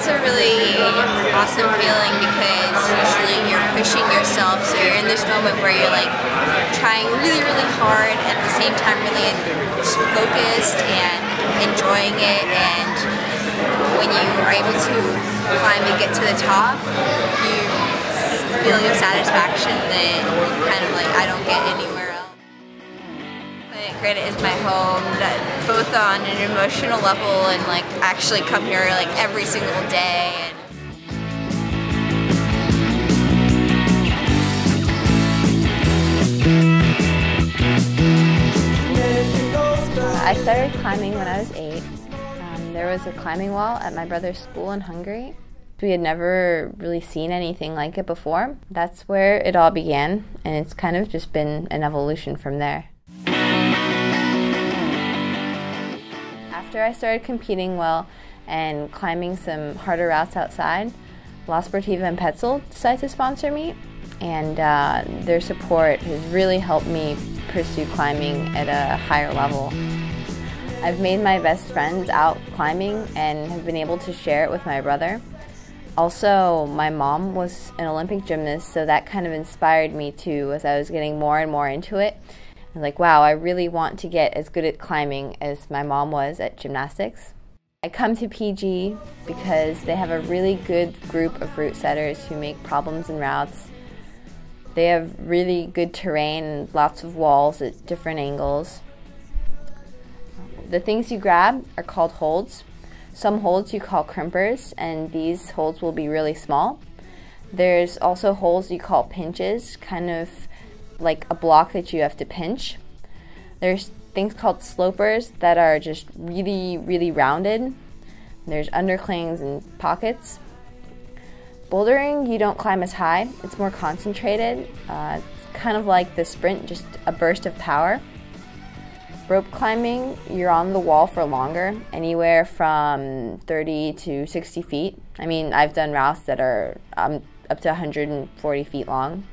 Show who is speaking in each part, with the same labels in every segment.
Speaker 1: a really awesome feeling because usually you're pushing yourself, so you're in this moment where you're like trying really, really hard, at the same time really focused and enjoying it, and when you are able to climb and get to the top, you feeling of satisfaction that kind of like I don't get anywhere else. Planet Granite is my home, both on an emotional level and like actually come here like every single day.
Speaker 2: I started climbing when I was 8. There was a climbing wall at my brother's school in Hungary. We had never really seen anything like it before. That's where it all began, and it's kind of just been an evolution from there. After I started competing well and climbing some harder routes outside, La Sportiva and Petzl decided to sponsor me, and their support has really helped me pursue climbing at a higher level. I've made my best friends out climbing and have been able to share it with my brother. Also, my mom was an Olympic gymnast, so that kind of inspired me too as I was getting more and more into it. I was like, wow, I really want to get as good at climbing as my mom was at gymnastics. I come to PG because they have a really good group of route setters who make problems and routes. They have really good terrain and lots of walls at different angles. The things you grab are called holds. Some holds you call crimpers, and these holds will be really small. There's also holds you call pinches, kind of like a block that you have to pinch. There's things called slopers that are just really, really rounded. There's underclings and pockets. Bouldering, you don't climb as high. It's more concentrated. It's kind of like the sprint, just a burst of power. Rope climbing, you're on the wall for longer, anywhere from 30 to 60 feet. I mean, I've done routes that are up to 140 feet long.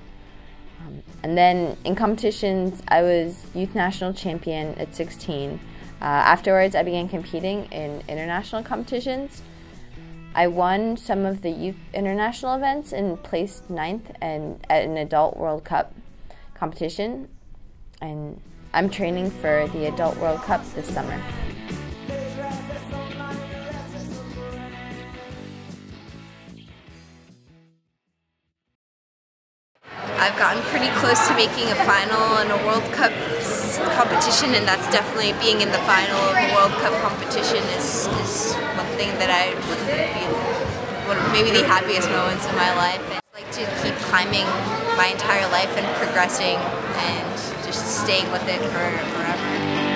Speaker 2: And then in competitions, I was youth national champion at 16. Afterwards, I began competing in international competitions. I won some of the youth international events and placed 9th at an adult World Cup competition. And I'm training for the Adult World Cup this summer.
Speaker 1: I've gotten pretty close to making a final in a World Cup competition, and that's definitely being in the final of a World Cup competition is one thing that I would be one of maybe the happiest moments in my life. I'd like to keep climbing my entire life and progressing and just staying with it forever.